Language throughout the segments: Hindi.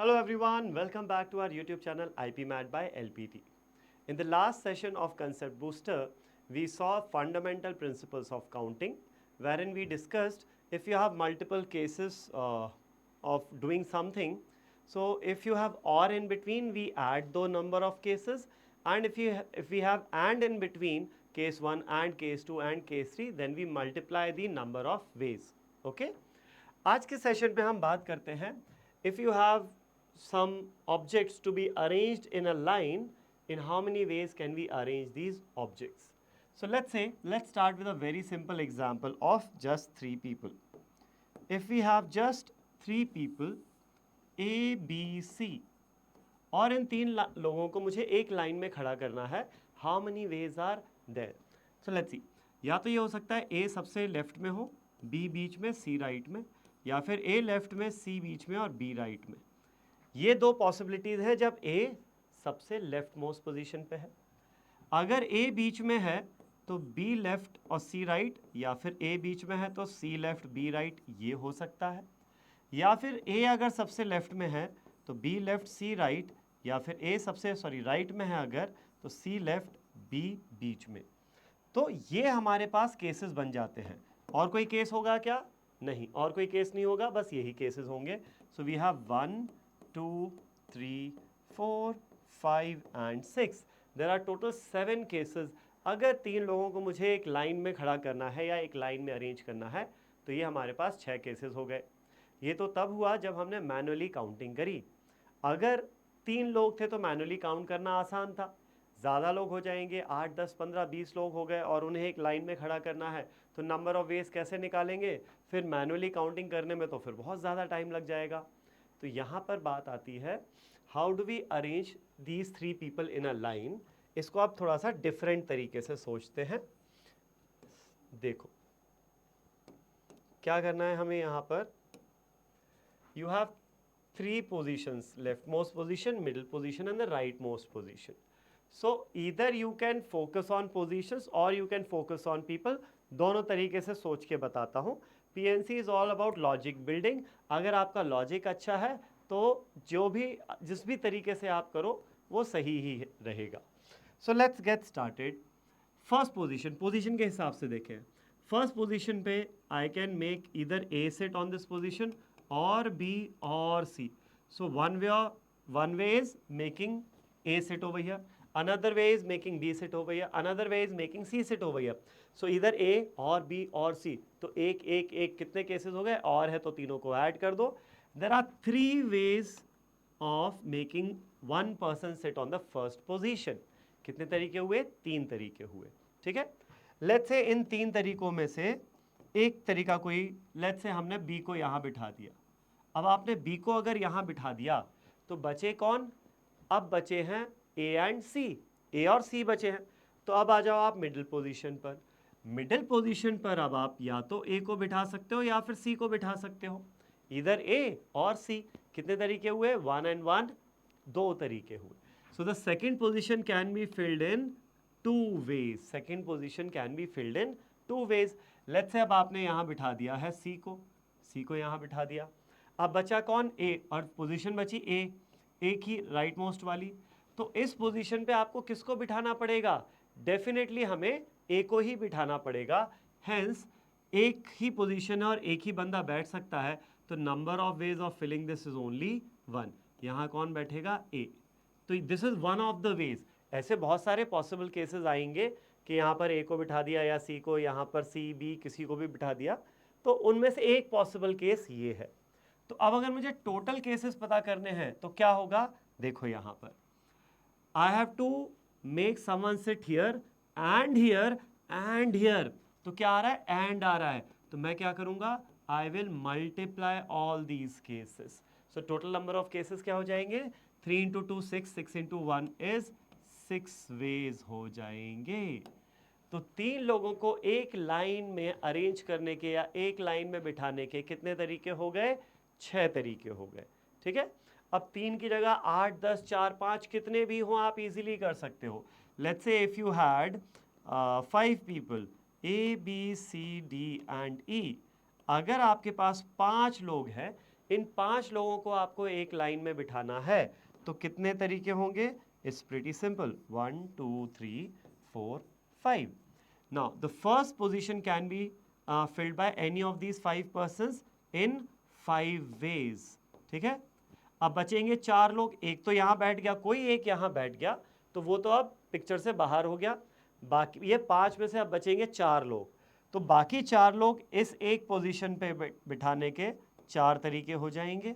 Hello everyone, welcome back to our YouTube channel IPMAT by LPT. In the last session of Concept Booster, we saw fundamental principles of counting, wherein we discussed if you have multiple cases of doing something, so if you have or in between, we add the number of cases, and if we have and in between case 1 and case 2 and case 3, then we multiply the number of ways. Okay? आज के सेशन पे हम बात करते हैं if you have some objects to be arranged in a line, in how many ways can we arrange these objects? So let's start with a very simple example of just 3 people. If we have just 3 people A, B, C और इन 3 लोगों को मुझे एक लाइन में खड़ा करना है, how many ways are there? So let's see. या तो ये हो सकता है A सबसे लेफ्ट में हो, B बीच में, C राइट में, या फिर A लेफ्ट में, C बीच में और B राइट में. ये दो पॉसिबिलिटीज है जब A सबसे लेफ्ट मोस्ट पोजीशन पे है. अगर A बीच में है तो B लेफ्ट और C राइट, या फिर A बीच में है तो C लेफ्ट B राइट, ये हो सकता है. या फिर A अगर सबसे लेफ्ट में है तो B लेफ्ट C राइट, या फिर A सबसे राइट में है अगर तो C लेफ्ट B बीच में. तो ये हमारे पास केसेस बन जाते हैं. और कोई केस होगा क्या? नहीं, और कोई केस नहीं होगा, बस यही केसेस होंगे. So we have 1, 2, 3, 4, 5 and 6. There are total 7 cases. अगर 3 लोगों को मुझे एक लाइन में खड़ा करना है या एक लाइन में अरेंज करना है तो ये हमारे पास 6 केसेस हो गए. ये तो तब हुआ जब हमने मैनुअली काउंटिंग करी. अगर 3 लोग थे तो मैनुअली काउंट करना आसान था. ज़्यादा लोग हो जाएंगे, 8, 10, 15, 20 लोग हो गए और उन्हें एक लाइन में खड़ा करना है तो नंबर ऑफ वेज कैसे निकालेंगे? फिर मैनुअली काउंटिंग करने में तो फिर बहुत ज़्यादा टाइम लग जाएगा. तो यहाँ पर बात आती है how do we arrange these 3 people in a line. इसको आप थोड़ा सा डिफरेंट तरीके से सोचते हैं. देखो क्या करना है हमें यहाँ पर. You have 3 positions, leftmost position, middle position and the rightmost position. So either you can focus on positions or you can focus on people. दोनों तरीके से सोच के बताता हूँ. PNC is all about logic building. अगर आपका लॉजिक अच्छा है तो जिस भी तरीके से आप करो वो सही ही रहेगा. So let's get started. First position के हिसाब से देखें. फर्स्ट पोजीशन पे आई कैन मेक इधर A sit on this position or B or C. So one way is making A sit over here. Another way is making B sit over here. Another way is making C sit over here. So either A or B or C. तो एक कितने केसेस हो गए? और है तो तीनों को ऐड कर दो. There are 3 ways of making one person sit on the first position. कितने तरीके हुए? 3 तरीके हुए. ठीक है. लेट्स से इन 3 तरीकों में से एक तरीका कोई, लेट्स से हमने B को यहाँ बिठा दिया. अब आपने B को अगर यहाँ बिठा दिया तो बचे कौन? अब बचे हैं A एंड C. A और C बचे हैं. तो अब आ जाओ आप मिडिल पोजीशन पर. मिडिल पोजीशन पर अब आप या तो A को बिठा सकते हो या फिर C को बिठा सकते हो. इधर A और C. कितने तरीके हुए? 1 and 1, 2 तरीके हुए. So the second position can be filled in 2 ways. Second position can be filled in 2 ways. Let's say अब आपने यहाँ बिठा दिया है C को यहाँ बिठा दिया. अब बचा कौन? A. और पोजीशन बची A, एक ही राइट मोस्ट वाली. तो इस पोजीशन पे आपको किसको बिठाना पड़ेगा? डेफिनेटली हमें A को ही बिठाना पड़ेगा. हेंस एक ही पोजीशन है और एक ही बंदा बैठ सकता है, तो number of ways of filling this is only 1. यहाँ कौन बैठेगा? A. तो this is one of the ways. ऐसे बहुत सारे पॉसिबल केसेस आएंगे कि यहाँ पर A को बिठा दिया या C को, यहाँ पर C, B किसी को भी बिठा दिया. तो उनमें से एक पॉसिबल केस ये है. तो अब अगर मुझे टोटल केसेस पता करने हैं तो क्या होगा? देखो यहाँ पर I have to make someone sit here and here and here. तो क्या आ रहा है? एंड आ रहा है. तो मैं क्या करूंगा? I will multiply all these cases. So total number of cases क्या हो जाएंगे? 3 into 2 6, 6 into 1 is 6 वेज हो जाएंगे. तो 3 लोगों को एक लाइन में अरेंज करने के या एक लाइन में बिठाने के कितने तरीके हो गए? 6 तरीके हो गए. ठीक है. अब 3 की जगह 8, 10, 4, 5 कितने भी हो आप इजीली कर सकते हो. Let's say if you had 5 people A, B, C, D and E. अगर आपके पास 5 लोग हैं, इन 5 लोगों को आपको एक लाइन में बिठाना है, तो कितने तरीके होंगे? It's pretty simple, 1 2 3 4 5. Now the first position can be filled by any of these 5 persons in 5 ways. ठीक है, अब बचेंगे 4 लोग, एक तो यहाँ बैठ गया, कोई एक यहाँ बैठ गया, तो वो तो अब पिक्चर से बाहर हो गया। बाकी ये 5 में से अब बचेंगे 4 लोग, तो बाकी 4 लोग इस एक पोजीशन पे बिठाने के 4 तरीके हो जाएंगे।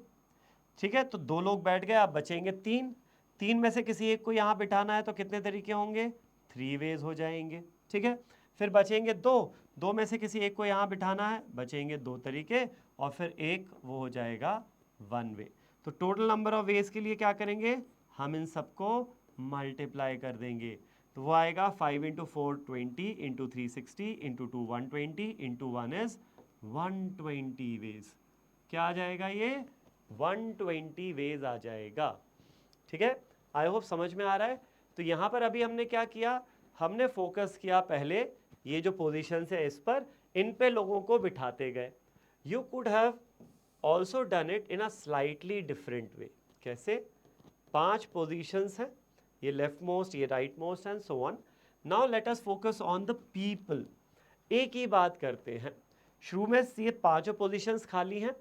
ठीक है, तो 2 लोग बैठ गए, अब बचेंगे 3, 3 में से किसी एक को यहाँ बिठाना है तो कितने तरीके होंगे? 3 वेज हो जाएंगे। ठीक है, फिर बचेंगे 2, 2 में से किसी एक को यहाँ बिठाना है, बचेंगे 2 तरीके, और फिर एक वो हो जाएगा 1 वे। तो टोटल नंबर ऑफ वेज के लिए क्या करेंगे? हम इन सबको मल्टीप्लाई कर देंगे, तो वो आएगा 5 into 4 20 into 360 into 2 120 into 1 is 120 ways. क्या आ जाएगा ये? 120 वेज आ जाएगा। ठीक है, आई होप समझ में आ रहा है। तो यहाँ पर अभी हमने क्या किया? हमने फोकस किया पहले ये जो पोजीशन है इस पर, इन पे लोगों को बिठाते गए। You could have also done it in a slightly different way. कैसे? 5 पोजीशंस हैं, ये लेफ्ट मोस्ट, ये right most and so on. Now let us focus on the people. एक ही बात करते हैं, शुरू में ये 5 पोजीशंस खाली हैं,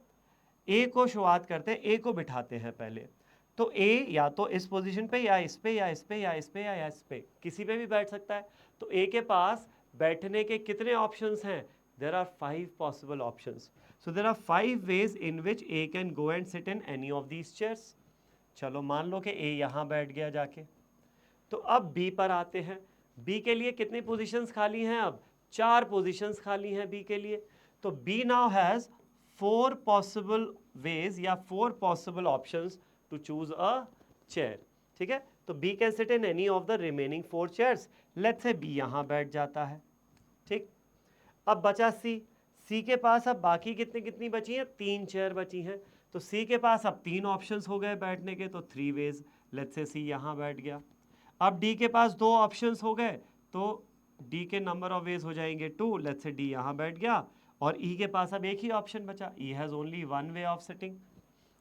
ए को शुरुआत करते हैं, ए को बिठाते हैं पहले। तो ए या तो इस पोजीशन पे या इस पे या इस पे या इस पे या इस पे, किसी पे भी बैठ सकता है। तो ए के पास बैठने के कितने ऑप्शंस हैं? There are 5 possible options. So there are 5 ways in which A can go and sit in any of these chairs. चलो मान लो कि ए यहाँ बैठ गया जाके, तो अब बी पर आते हैं। बी के लिए कितनी पोजीशंस खाली हैं? अब 4 पोजीशंस खाली हैं बी के लिए। तो B now has 4 possible ways या 4 possible options to choose a chair. ठीक है, तो B can sit in any of the remaining 4 chairs. Let's say B यहाँ बैठ जाता है। ठीक, अब बचा सी। सी के पास अब बाकी कितनी कितनी बची हैं? 3 चेयर बची हैं। तो सी के पास अब 3 ऑप्शंस हो गए बैठने के, तो 3 वेज। लेट्स से सी यहाँ बैठ गया। अब डी के पास 2 ऑप्शंस हो गए, तो डी के नंबर ऑफ वेज हो जाएंगे 2। लेट्स से डी यहाँ बैठ गया, और ई के पास अब एक ही ऑप्शन बचा, E has only 1 way of sitting,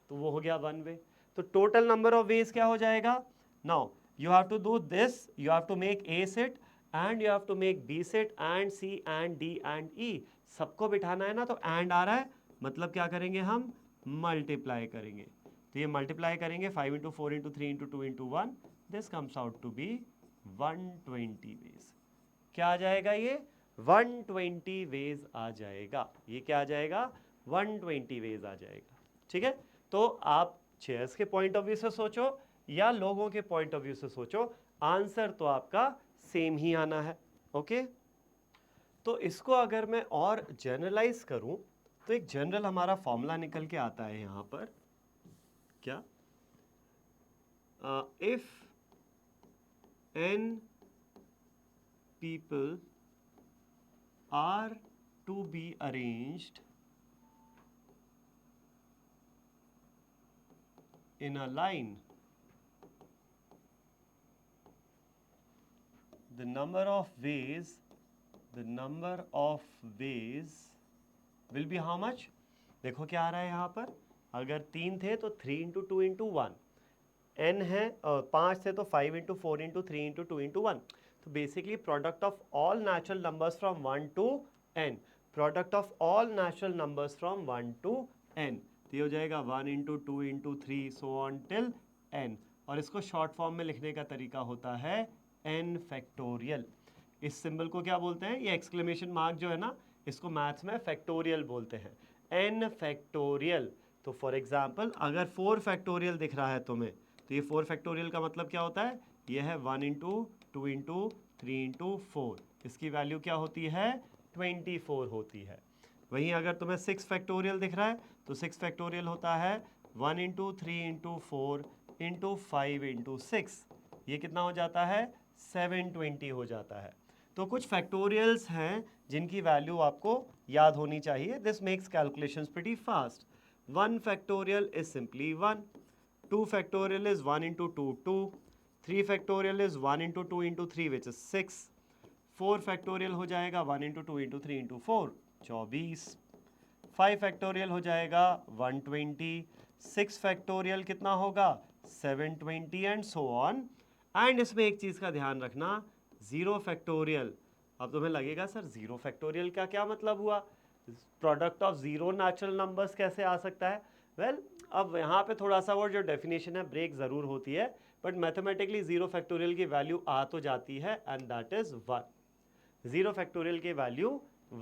तो वो हो गया 1 वे। तो टोटल नंबर ऑफ वेज क्या हो जाएगा? Now you have to do this, you have to make A sit and you have to make B sit and C and D and E. सबको बिठाना है ना, तो एंड आ रहा है, मतलब क्या करेंगे? हम मल्टीप्लाई करेंगे। तो ये मल्टीप्लाई करेंगे 5 into 4 into 3 into 2 into 1, this comes out to be 120 ways. क्या आ जाएगा ये? 120 वेज आ जाएगा। ये क्या आ जाएगा? 120 वेज आ जाएगा। ठीक है, तो आप चेयर्स के पॉइंट ऑफ व्यू से सोचो या लोगों के पॉइंट ऑफ व्यू से सोचो, आंसर तो आपका सेम ही आना है। ओके, तो इसको अगर मैं और जनरलाइज करूं, तो एक जनरल हमारा फॉर्मूला निकल के आता है यहां पर। क्या? If n people are to be arranged in a line, the number of ways will be how much? देखो क्या आ रहा है यहाँ पर, अगर 3 थे तो 3 इंटू 2 इंटू 1, n है 5 थे तो 5 इंटू 4 इंटू 3 इंटू 2 इंटू 1। तो basically product of all natural numbers from 1 to n, product of all natural numbers from 1 to n, तो ये हो जाएगा 1 into 2 into 3 so on till n। और इसको शॉर्ट फॉर्म में लिखने का तरीका होता है n फैक्टोरियल। इस सिंबल को क्या बोलते हैं? ये एक्सक्लेमेशन मार्क जो है ना, इसको मैथ्स में फैक्टोरियल बोलते हैं, n फैक्टोरियल। तो फॉर एग्जाम्पल अगर 4 फैक्टोरियल दिख रहा है तुम्हें, तो ये 4 फैक्टोरियल का मतलब क्या होता है? ये है 1 इंटू 2 इंटू 3 इंटू 4, इसकी वैल्यू क्या होती है? 24 होती है। वहीं अगर तुम्हें 6 फैक्टोरियल दिख रहा है, तो 6 फैक्टोरियल होता है 1 इंटू 3 इंटू 4 इंटू 5 इंटू 6, ये कितना हो जाता है? 720 हो जाता है। तो कुछ फैक्टोरियल्स हैं जिनकी वैल्यू आपको याद होनी चाहिए, this makes calculations pretty fast. 1 factorial is simply 1, 2 factorial is 1 into 2, 2. 3 factorial is 1 into 2 into 3 which is 6. 4 factorial हो जाएगा 1 into 2 into 3 into 4, 24. 5 फैक्टोरियल हो जाएगा 120, 6 फैक्टोरियल कितना होगा 720 एंड सो ऑन। एंड इसमें एक चीज़ का ध्यान रखना, 0 फैक्टोरियल। अब तुम्हें लगेगा सर 0 फैक्टोरियल का क्या मतलब हुआ, प्रोडक्ट ऑफ 0 नेचुरल नंबर्स कैसे आ सकता है। वेल अब यहाँ पे थोड़ा सा वो जो डेफिनेशन है ब्रेक ज़रूर होती है, बट मैथमेटिकली 0 फैक्टोरियल की वैल्यू आ तो जाती है एंड दैट इज़ 1। 0 फैक्टोरियल की वैल्यू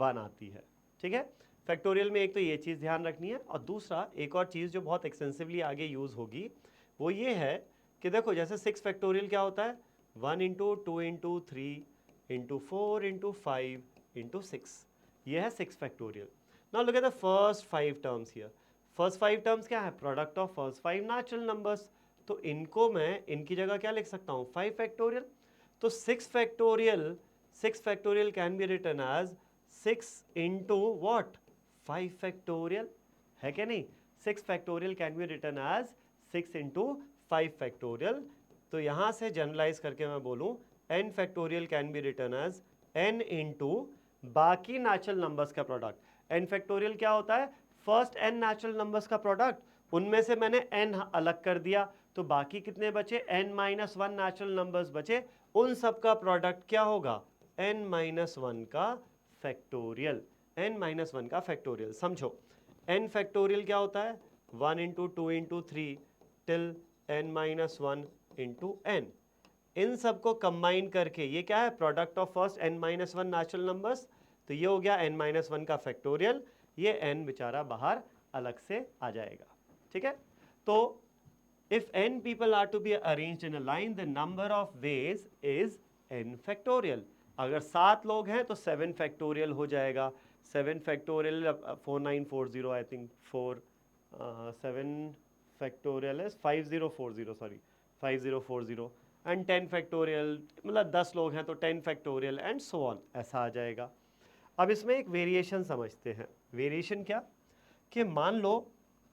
1 आती है, ठीक है। फैक्टोरियल में एक तो ये चीज़ ध्यान रखनी है, और दूसरा एक और चीज़ जो बहुत एक्सटेंसिवली आगे यूज़ होगी वो ये है कि देखो जैसे 6 फैक्टोरियल क्या होता है 1 into 2 into 3 into 4 into 5 into 6, ये है 6 factorial. Now look at the first 5 terms here. First 5 terms क्या है, product of first 5 natural numbers, तो इनको मैं इनकी जगह क्या लिख सकता हूँ 5 फैक्टोरियल। तो 6 factorial can be written as 6 into what 5 factorial, है क्या नहीं। 6 factorial can be written as 6 into 5 factorial. तो यहाँ से जनरलाइज करके मैं बोलूँ n factorial can be written as n into बाकी नेचुरल नंबर्स का प्रोडक्ट। n फैक्टोरियल क्या होता है, फर्स्ट n नेचुरल नंबर्स का प्रोडक्ट, उनमें से मैंने n अलग कर दिया, तो बाकी कितने बचे n माइनस 1 नेचुरल नंबर्स बचे, उन सब का प्रोडक्ट क्या होगा n माइनस 1 का फैक्टोरियल। n माइनस 1 का फैक्टोरियल समझो, n फैक्टोरियल क्या होता है 1 into 2 into 3 till n minus 1 into n। इन सब को कंबाइन करके ये क्या है, product of first n minus 1 natural numbers, तो ये हो गया n माइनस 1 का फैक्टोरियल, ये n बेचारा बाहर अलग से आ जाएगा, ठीक है। तो if n people are to be arranged in a line, the number of ways is n factorial। अगर 7 लोग हैं तो 7 फैक्टोरियल हो जाएगा। 7 फैक्टोरियल 4940 आई थिंक 7 फैक्टोरियल है 5040 सॉरी 5040 एंड 10 फैक्टोरियल, मतलब 10 लोग हैं तो 10 फैक्टोरियल एंड सो ऑन, ऐसा आ जाएगा। अब इसमें एक वेरिएशन समझते हैं। वेरिएशन क्या, कि मान लो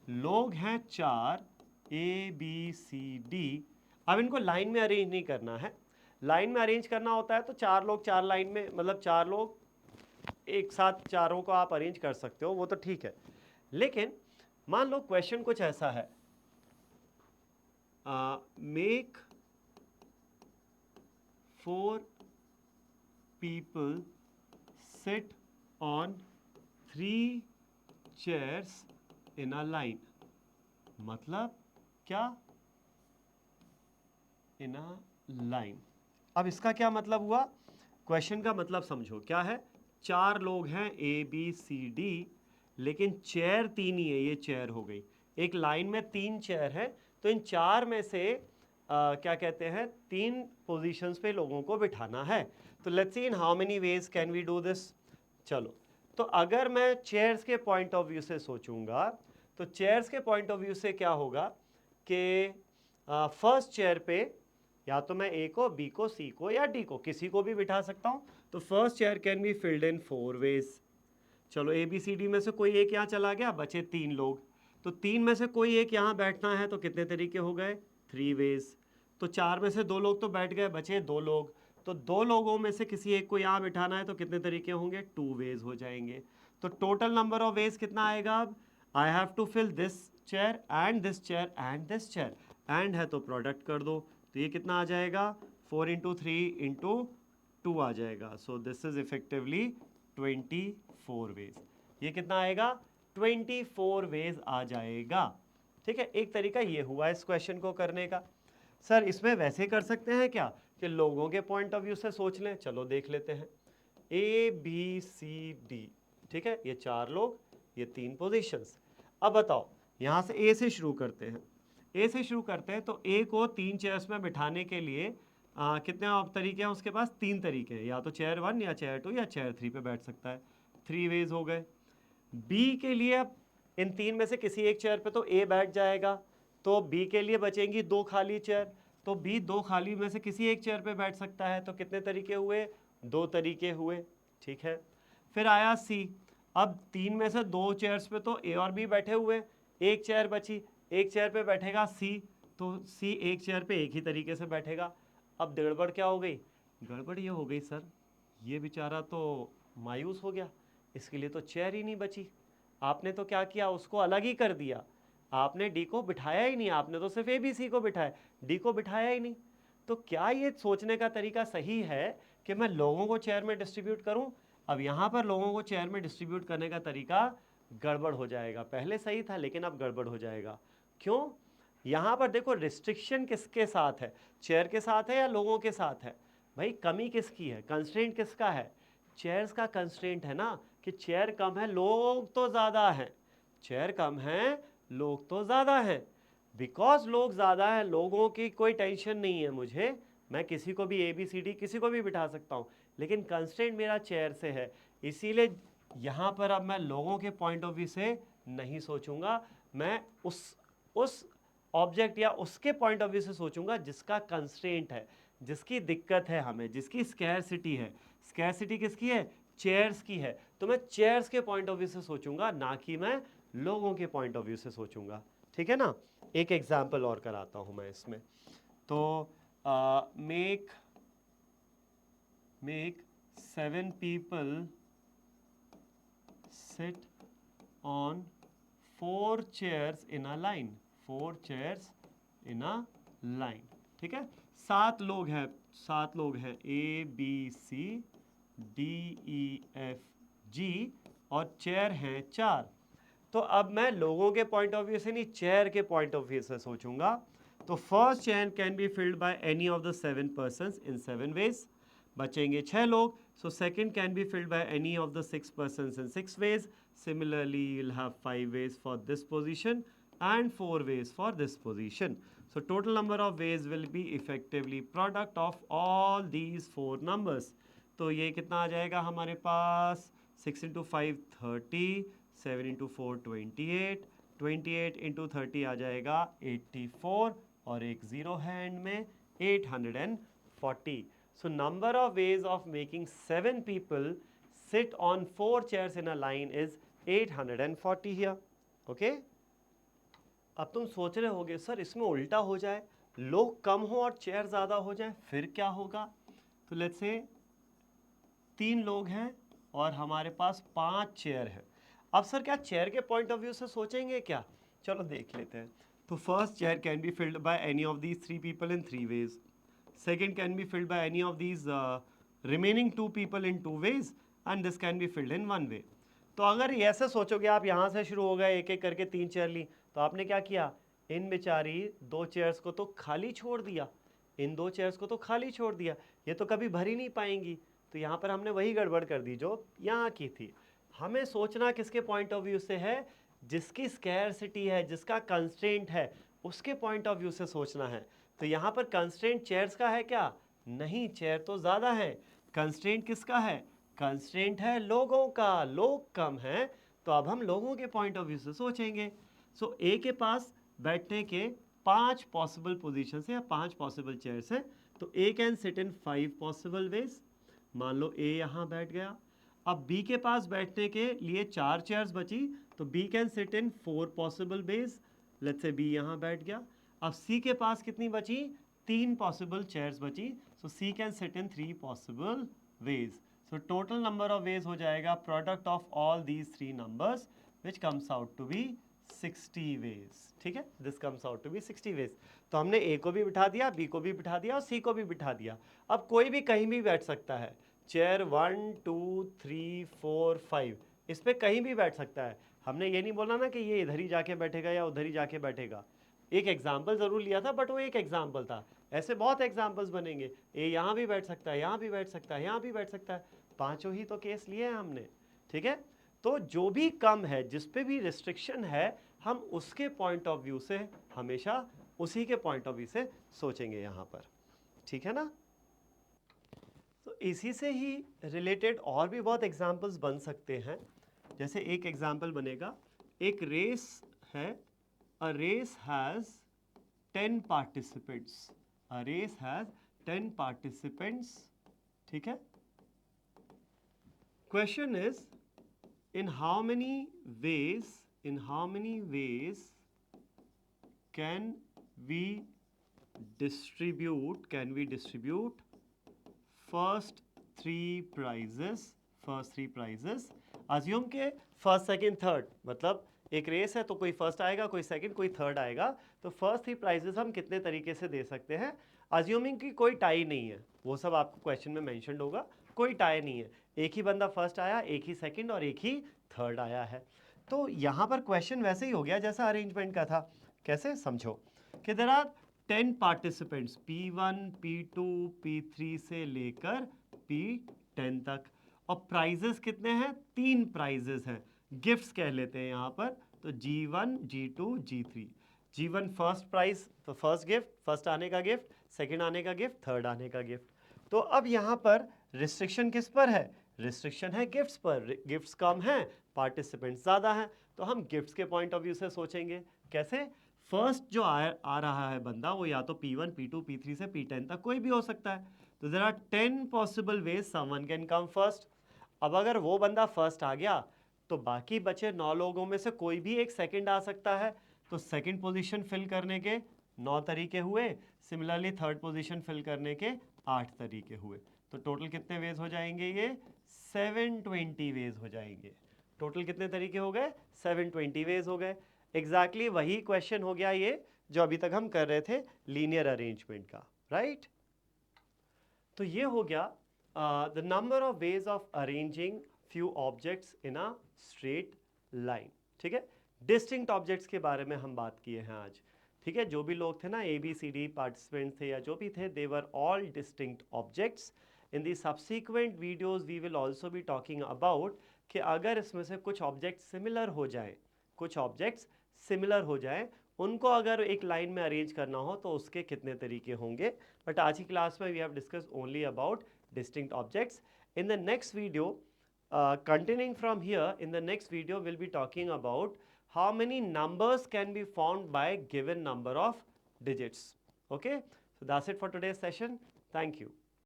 लोग हैं 4 A B C D, अब इनको लाइन में अरेंज नहीं करना है। लाइन में अरेंज करना होता है तो 4 लोग 4 लाइन में, मतलब 4 लोग एक साथ चारों को आप अरेंज कर सकते हो, वो तो ठीक है। लेकिन मान लो क्वेश्चन कुछ ऐसा है, make 4 people sit on 3 chairs in a line। मतलब क्या, इन अ लाइन। अब इसका क्या मतलब हुआ, क्वेश्चन का मतलब समझो क्या है, 4 लोग हैं A B C D, लेकिन चेयर 3 ही है, ये चेयर हो गई। एक लाइन में 3 चेयर है, तो इन 4 में से क्या कहते हैं 3 पोजीशंस पे लोगों को बिठाना है। तो let's see in how many ways can we do this. चलो, तो अगर मैं चेयर्स के पॉइंट ऑफ व्यू से सोचूंगा, तो चेयर्स के पॉइंट ऑफ व्यू से क्या होगा कि फर्स्ट चेयर पे या तो मैं A को, B को, C को या D को, किसी को भी बिठा सकता हूँ। तो first chair can be filled in 4 ways. चलो A B C D में से कोई एक यहाँ चला गया, बचे 3 लोग, तो 3 में से कोई एक यहाँ बैठना है, तो कितने तरीके हो गए 3 वेज। तो 4 में से 2 लोग तो बैठ गए, बचे 2 लोग, तो 2 लोगों में से किसी एक को यहाँ बिठाना है, तो कितने तरीके होंगे 2 वेज हो जाएंगे। तो टोटल नंबर ऑफ वेज कितना आएगा, अब I have to fill this chair and this chair and this chair, and है तो प्रोडक्ट कर दो, तो ये कितना आ जाएगा 4 इंटू 3 इंटू 2 आ जाएगा। So this is effectively 24 ways. ये कितना आएगा 24 वेज आ जाएगा, ठीक है। एक तरीका ये हुआ इस क्वेश्चन को करने का। सर इसमें वैसे कर सकते हैं क्या कि लोगों के पॉइंट ऑफ व्यू से सोच लें, चलो देख लेते हैं। A B C D, ठीक है, ये 4 लोग, ये 3 पोजीशंस। अब बताओ यहाँ से A से शुरू करते हैं। A से शुरू करते हैं, तो A को 3 चेयर्स में बिठाने के लिए कितने तरीके हैं उसके पास, 3 तरीके हैं, या तो चेयर 1 या चेयर 2 या चेयर 3 पे बैठ सकता है, 3 वेज हो गए। B के लिए अब इन 3 में से किसी एक चेयर पे तो A बैठ जाएगा, तो B के लिए बचेंगी 2 खाली चेयर, तो B 2 खाली में से किसी एक चेयर पे बैठ सकता है, तो कितने तरीके हुए 2 तरीके हुए, ठीक है। फिर आया C, अब 3 में से 2 चेयर्स पे तो A और B बैठे हुए, एक चेयर बची, एक चेयर पे बैठेगा C, तो C एक चेयर पे एक ही तरीके से बैठेगा। अब गड़बड़ क्या हो गई, गड़बड़ ये हो गई सर, ये बेचारा तो मायूस हो गया, इसके लिए तो चेयर ही नहीं बची। आपने तो क्या किया, उसको अलग ही कर दिया, आपने डी को बिठाया ही नहीं, आपने तो सिर्फ ABC को बिठाया, डी को बिठाया ही नहीं। तो क्या ये सोचने का तरीका सही है कि मैं लोगों को चेयर में डिस्ट्रीब्यूट करूं? अब यहाँ पर लोगों को चेयर में डिस्ट्रीब्यूट करने का तरीका गड़बड़ हो जाएगा, पहले सही था लेकिन अब गड़बड़ हो जाएगा। क्यों? यहाँ पर देखो रिस्ट्रिक्शन किसके साथ है, चेयर के साथ है या लोगों के साथ है? भाई कमी किसकी है, कंस्ट्रेंट किसका है? चेयर्स का कंस्ट्रेंट है ना, कि चेयर कम है लोग तो ज़्यादा हैं, चेयर कम है लोग तो ज़्यादा हैं। बिकॉज लोग ज़्यादा हैं, लोगों की कोई टेंशन नहीं है मुझे, मैं किसी को भी ABCD किसी को भी बिठा सकता हूँ, लेकिन कंस्ट्रेंट मेरा चेयर से है, इसीलिए यहाँ पर अब मैं लोगों के पॉइंट ऑफ व्यू से नहीं सोचूंगा, मैं उस ऑब्जेक्ट या उसके पॉइंट ऑफ व्यू से सोचूंगा जिसका कंस्ट्रेंट है, जिसकी दिक्कत है हमें, जिसकी स्कैरसिटी है। स्कैरसिटी किसकी है? चेयर्स की है। तो मैं चेयर्स के पॉइंट ऑफ व्यू से सोचूंगा, ना कि मैं लोगों के पॉइंट ऑफ व्यू से सोचूंगा। ठीक है ना? एक एग्जाम्पल और कराता हूं मैं इसमें। तो make 7 people sit on 4 chairs in a line, 4 chairs in a line। ठीक है, 7 लोग हैं, 7 लोग हैं, ABCDEFG और चेयर हैं 4। तो अब मैं लोगों के पॉइंट ऑफ व्यू से नहीं, चेयर के पॉइंट ऑफ व्यू से सोचूंगा। तो first chair can be filled by any of the 7 persons in 7 ways। बचेंगे 6 लोग। So second can be filled by any of the 6 persons in 6 ways। Similarly, you'll have 5 ways for this position and 4 ways for this position. So total number of ways will be effectively product of all these 4 numbers. तो ये कितना आ जाएगा हमारे पास, 6 into 5 30, 7 into 4 28, 28 into 30 आ जाएगा 84 और एक ज़ीरो है एंड में 840। So number of ways of making 7 people sit on 4 chairs in a line is 840 here. Okay? अब तुम सोच रहे होगे सर इसमें उल्टा हो जाए, लोग कम हो और चेयर ज़्यादा हो जाए, फिर क्या होगा? तो लेट्स से 3 लोग हैं और हमारे पास 5 चेयर है। अब सर क्या चेयर के पॉइंट ऑफ व्यू से सोचेंगे क्या? चलो देख लेते हैं। तो first chair can be filled by any of these 3 people in 3 ways। Second can be filled by any of these remaining 2 people in 2 ways and this can be filled in 1 way। तो अगर ऐसे सोचोगे आप, यहाँ से शुरू हो गए, एक एक करके 3 चेयर ली, तो आपने क्या किया, इन बेचारी 2 चेयर्स को तो खाली छोड़ दिया, इन 2 चेयर्स को तो खाली छोड़ दिया, ये तो कभी भर ही नहीं पाएंगी। तो यहाँ पर हमने वही गड़बड़ कर दी जो यहाँ की थी। हमें सोचना किसके पॉइंट ऑफ व्यू से है, जिसकी स्कैरसिटी है, जिसका कंस्ट्रेंट है, उसके पॉइंट ऑफ व्यू से सोचना है। तो यहाँ पर कंस्ट्रेंट चेयर्स का है क्या? नहीं, चेयर तो ज़्यादा है। कंस्ट्रेंट किसका है? कंस्ट्रेंट है लोगों का, लोग कम हैं, तो अब हम लोगों के पॉइंट ऑफ व्यू से सोचेंगे। सो ए के पास बैठने के 5 पॉसिबल पोजीशंस हैं या 5 पॉसिबल चेयर्स हैं। तो A can sit in 5 possible ways. मान लो ए यहाँ बैठ गया। अब बी के पास बैठने के लिए 4 चेयर्स बची, तो B can sit in 4 possible ways. Let's say B यहाँ बैठ गया। अब सी के पास कितनी बची? 3 पॉसिबल चेयर्स बची, so C can sit in 3 possible ways. So total number of ways हो जाएगा product of all these 3 numbers which comes out to be 60 ways. ठीक है, this comes out to be 60 ways. तो हमने ए को भी बिठा दिया, बी को भी बिठा दिया और सी को भी बिठा दिया। अब कोई भी कहीं भी बैठ सकता है, चेयर 1 2 3 4 5 इस पर कहीं भी बैठ सकता है। हमने ये नहीं बोला ना कि ये इधर ही जाके बैठेगा या उधर ही जाके बैठेगा। एक एग्जाम्पल ज़रूर लिया था, बट वो एक एग्जाम्पल था, ऐसे बहुत एग्जाम्पल्स बनेंगे। ए यहाँ भी बैठ सकता है, यहाँ भी बैठ सकता है, यहाँ भी बैठ सकता है, 5 ही तो केस लिए हैं हमने। ठीक है, तो जो भी कम है, जिस पे भी रिस्ट्रिक्शन है, हम उसके पॉइंट ऑफ व्यू से हमेशा उसी के पॉइंट ऑफ व्यू से सोचेंगे यहाँ पर। ठीक है ना? तो इसी से ही रिलेटेड और भी बहुत एग्जाम्पल्स बन सकते हैं। जैसे एक एग्जाम्पल बनेगा, एक रेस है, a race has 10 participants, a race has 10 participants. ठीक है, question is in how many ways can we distribute first 3 prizes first 3 prizes, assume के फर्स्ट सेकंड थर्ड, मतलब एक रेस है तो कोई फर्स्ट आएगा, कोई सेकंड, कोई थर्ड आएगा, तो फर्स्ट 3 प्राइजेस हम कितने तरीके से दे सकते हैं, अज्यूमिंग कि कोई टाई नहीं है, वो सब आपको क्वेश्चन में मेंशन्ड होगा, कोई टाई नहीं है, एक ही बंदा फर्स्ट आया, एक ही सेकंड और एक ही थर्ड आया है। तो यहाँ पर क्वेश्चन वैसे ही हो गया जैसा अरेंजमेंट का था। कैसे, समझो कि there are 10 participants, P1, P2, P3 से लेकर P10 तक, और प्राइजेस कितने हैं, 3 प्राइजेस हैं, गिफ्ट्स कह लेते हैं यहाँ पर, तो G1, G2, G3। G1 first prize, तो फर्स्ट गिफ्ट, फर्स्ट आने का गिफ्ट, सेकंड आने का गिफ्ट, थर्ड आने का गिफ्ट। तो अब यहाँ पर रिस्ट्रिक्शन किस पर है, रिस्ट्रिक्शन है गिफ्ट्स पर, गिफ्ट्स कम हैं, पार्टिसिपेंट्स ज़्यादा हैं, तो हम गिफ्ट्स के पॉइंट ऑफ व्यू से सोचेंगे। कैसे, फर्स्ट जो आ रहा है बंदा वो या तो P1, P2, P3 से P10 तक कोई भी हो सकता है, तो there are 10 possible ways someone can come first. अब अगर वो बंदा फर्स्ट आ गया तो बाकी बचे 9 लोगों में से कोई भी एक सेकंड आ सकता है, तो सेकंड पोजीशन फिल करने के 9 तरीके हुए, सिमिलरली थर्ड पोजीशन फिल करने के 8 तरीके हुए, तो टोटल कितने वेज हो जाएंगे, ये 720 वेज हो जाएंगे। टोटल कितने तरीके हो गए, 720 वेज हो गए। एग्जैक्टली वही क्वेश्चन हो गया ये जो अभी तक हम कर रहे थे लीनियर अरेंजमेंट का, राइट। तो ये हो गया the number of ways of arranging few objects in a straight line. ठीक है, डिस्टिंक्ट ऑब्जेक्ट्स के बारे में हम बात किए हैं आज। ठीक है, जो भी लोग थे ना, ABCD पार्टिसिपेंट्स थे या जो भी थे, they were all distinct objects. In the subsequent videos we will also be talking about कि अगर इसमें से कुछ ऑब्जेक्ट सिमिलर हो जाए, कुछ ऑब्जेक्ट्स सिमिलर हो जाए, उनको अगर एक लाइन में अरेंज करना हो तो उसके कितने तरीके होंगे। बट आज की क्लास में we have discuss only about distinct objects. In the next video, continuing from here, in the next video we'll be talking about how many numbers can be found by given number of digits. Okay, so that's it for today's session. Thank you.